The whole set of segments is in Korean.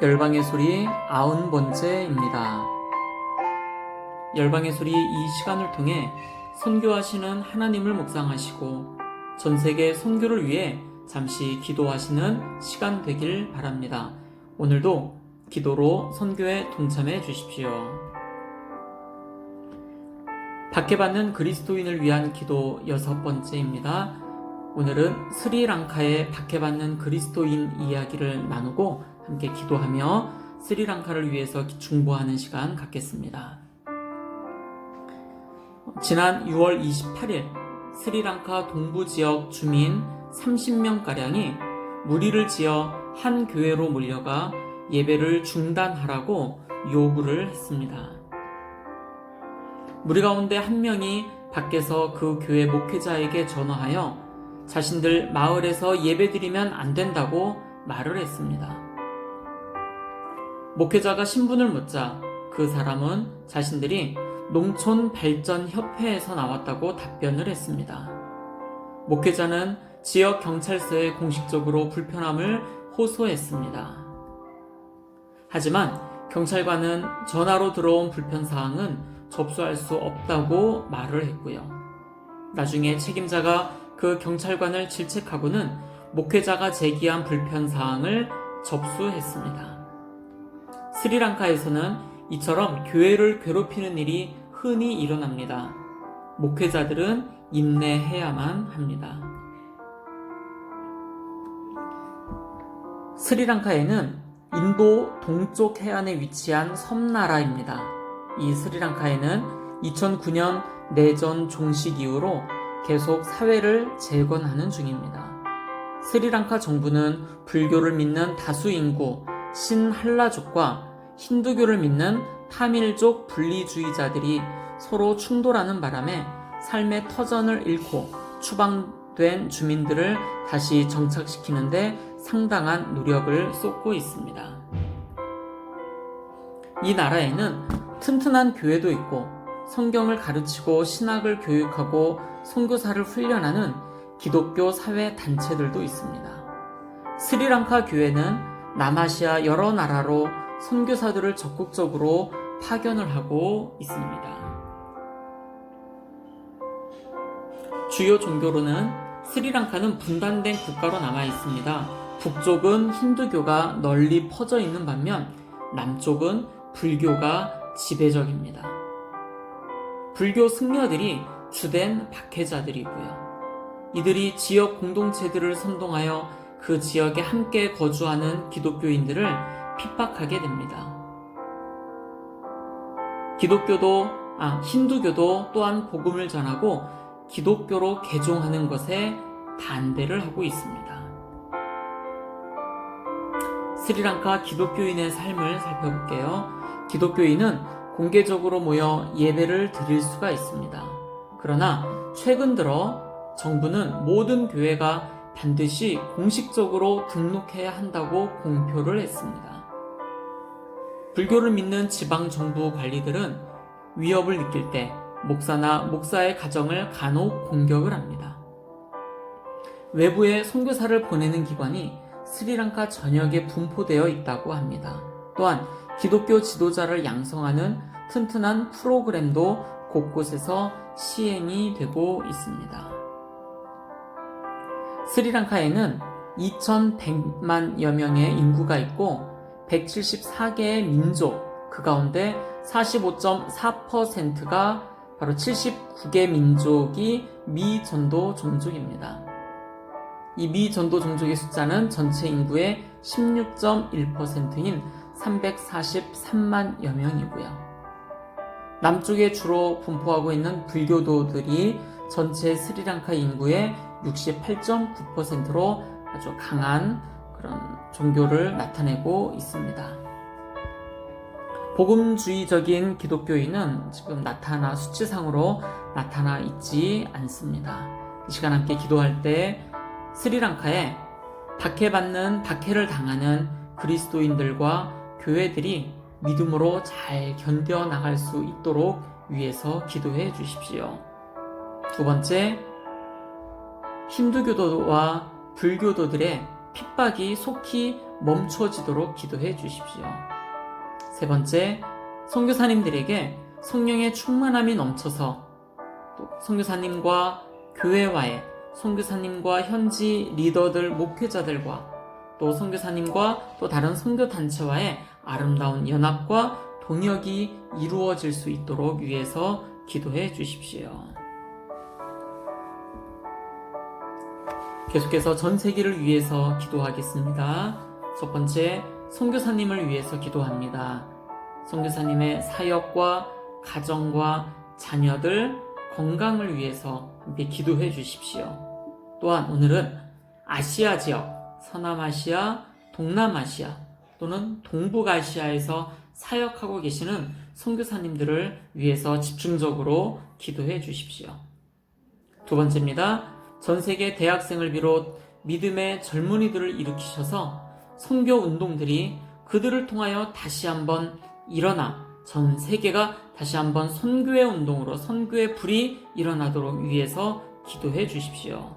열방의 소리 90번째입니다. 열방의 소리 이 시간을 통해 선교하시는 하나님을 묵상하시고 전세계 선교를 위해 잠시 기도하시는 시간 되길 바랍니다. 오늘도 기도로 선교에 동참해 주십시오. 박해받는 그리스도인을 위한 기도 6번째입니다. 오늘은 스리랑카의 박해받는 그리스도인 이야기를 나누고 함께 기도하며 스리랑카를 위해서 중보하는 시간 갖겠습니다. 지난 6월 28일 스리랑카 동부 지역 주민 30명가량이 무리를 지어 한 교회로 몰려가 예배를 중단하라고 요구를 했습니다. 무리 가운데 한 명이 밖에서 그 교회 목회자에게 전화하여 자신들 마을에서 예배드리면 안 된다고 말을 했습니다. 목회자가 신분을 묻자 그 사람은 자신들이 농촌발전협회에서 나왔다고 답변을 했습니다. 목회자는 지역 경찰서에 공식적으로 불편함을 호소했습니다. 하지만 경찰관은 전화로 들어온 불편사항은 접수할 수 없다고 말을 했고요. 나중에 책임자가 그 경찰관을 질책하고는 목회자가 제기한 불편사항을 접수했습니다. 스리랑카에서는 이처럼 교회를 괴롭히는 일이 흔히 일어납니다. 목회자들은 인내해야만 합니다. 스리랑카에는 인도 동쪽 해안에 위치한 섬나라입니다. 이 스리랑카에는 2009년 내전 종식 이후로 계속 사회를 재건하는 중입니다. 스리랑카 정부는 불교를 믿는 다수 인구 신할라족과 힌두교를 믿는 타밀족 분리주의자들이 서로 충돌하는 바람에 삶의 터전을 잃고 추방된 주민들을 다시 정착시키는데 상당한 노력을 쏟고 있습니다. 이 나라에는 튼튼한 교회도 있고 성경을 가르치고 신학을 교육하고 선교사를 훈련하는 기독교 사회 단체들도 있습니다. 스리랑카 교회는 남아시아 여러 나라로 선교사들을 적극적으로 파견을 하고 있습니다. 주요 종교로는 스리랑카는 분단된 국가로 남아 있습니다. 북쪽은 힌두교가 널리 퍼져 있는 반면 남쪽은 불교가 지배적입니다. 불교 승려들이 주된 박해자들이고요. 이들이 지역 공동체들을 선동하여 그 지역에 함께 거주하는 기독교인들을 핍박하게 됩니다. 힌두교도 또한 복음을 전하고 기독교로 개종하는 것에 반대를 하고 있습니다. 스리랑카 기독교인의 삶을 살펴볼게요. 기독교인은 공개적으로 모여 예배를 드릴 수가 있습니다. 그러나 최근 들어 정부는 모든 교회가 반드시 공식적으로 등록해야 한다고 공표를 했습니다. 불교를 믿는 지방정부 관리들은 위협을 느낄 때 목사나 목사의 가정을 간혹 공격을 합니다. 외부에 선교사를 보내는 기관이 스리랑카 전역에 분포되어 있다고 합니다. 또한 기독교 지도자를 양성하는 튼튼한 프로그램도 곳곳에서 시행이 되고 있습니다. 스리랑카에는 2,100만여 명의 인구가 있고 174개의 민족, 그 가운데 45.4%가 바로 79개 민족이 미전도 종족입니다. 이 미전도 종족의 숫자는 전체 인구의 16.1%인 343만여 명이고요. 남쪽에 주로 분포하고 있는 불교도들이 전체 스리랑카 인구의 68.9%로 아주 강한 그런 종교를 나타내고 있습니다. 복음주의적인 기독교인은 지금 수치상으로 나타나 있지 않습니다. 이 시간 함께 기도할 때 스리랑카에 박해를 당하는 그리스도인들과 교회들이 믿음으로 잘 견뎌나갈 수 있도록 위해서 기도해 주십시오. 두 번째, 힌두교도와 불교도들의 핍박이 속히 멈추어지도록 기도해 주십시오. 세 번째, 선교사님들에게 성령의 충만함이 넘쳐서 또 선교사님과 교회와의, 선교사님과 현지 리더들, 목회자들과 또 선교사님과 또 다른 선교단체와의 아름다운 연합과 동역이 이루어질 수 있도록 위해서 기도해 주십시오. 계속해서 전 세계를 위해서 기도하겠습니다. 첫 번째, 선교사님을 위해서 기도합니다. 선교사님의 사역과 가정과 자녀들 건강을 위해서 함께 기도해 주십시오. 또한 오늘은 아시아 지역, 서남아시아, 동남아시아 또는 동북아시아에서 사역하고 계시는 선교사님들을 위해서 집중적으로 기도해 주십시오. 두 번째입니다. 전 세계 대학생을 비롯 믿음의 젊은이들을 일으키셔서 선교 운동들이 그들을 통하여 다시 한번 일어나 전 세계가 다시 한번 선교의 운동으로 선교의 불이 일어나도록 위해서 기도해 주십시오.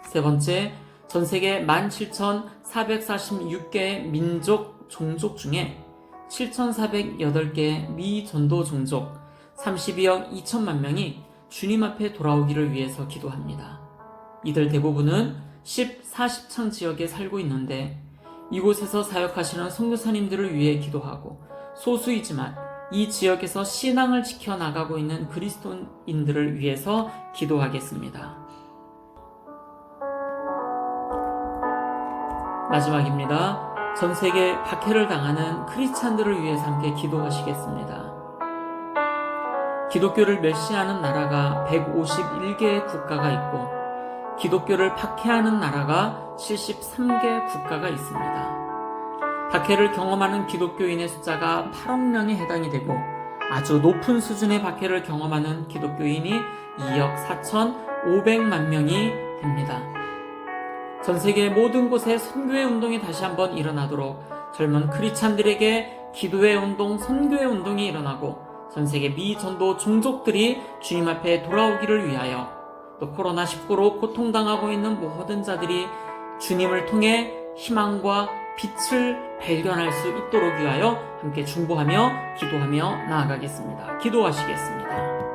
세 번째, 전 세계 17,446개의 민족, 종족 중에 7,408개의 미전도 종족 32억 2천만 명이 주님 앞에 돌아오기를 위해서 기도합니다. 이들 대부분은 40천 지역에 살고 있는데 이곳에서 사역하시는 선교사님들을 위해 기도하고 소수이지만 이 지역에서 신앙을 지켜나가고 있는 그리스도인들을 위해서 기도하겠습니다. 마지막입니다. 전 세계 박해를 당하는 크리스찬들을 위해서 함께 기도하시겠습니다. 기독교를 멸시하는 나라가 151개의 국가가 있고 기독교를 박해하는 나라가 73개 국가가 있습니다. 박해를 경험하는 기독교인의 숫자가 8억 명에 해당이 되고 아주 높은 수준의 박해를 경험하는 기독교인이 2억 4,500만 명이 됩니다. 전 세계 모든 곳에 선교의 운동이 다시 한번 일어나도록 젊은 크리스찬들에게 기도의 운동, 선교의 운동이 일어나고 전 세계 미전도 종족들이 주님 앞에 돌아오기를 위하여 또 코로나19로 고통당하고 있는 모든 자들이 주님을 통해 희망과 빛을 발견할 수 있도록 위하여 함께 중보하며 기도하며 나아가겠습니다. 기도하시겠습니다.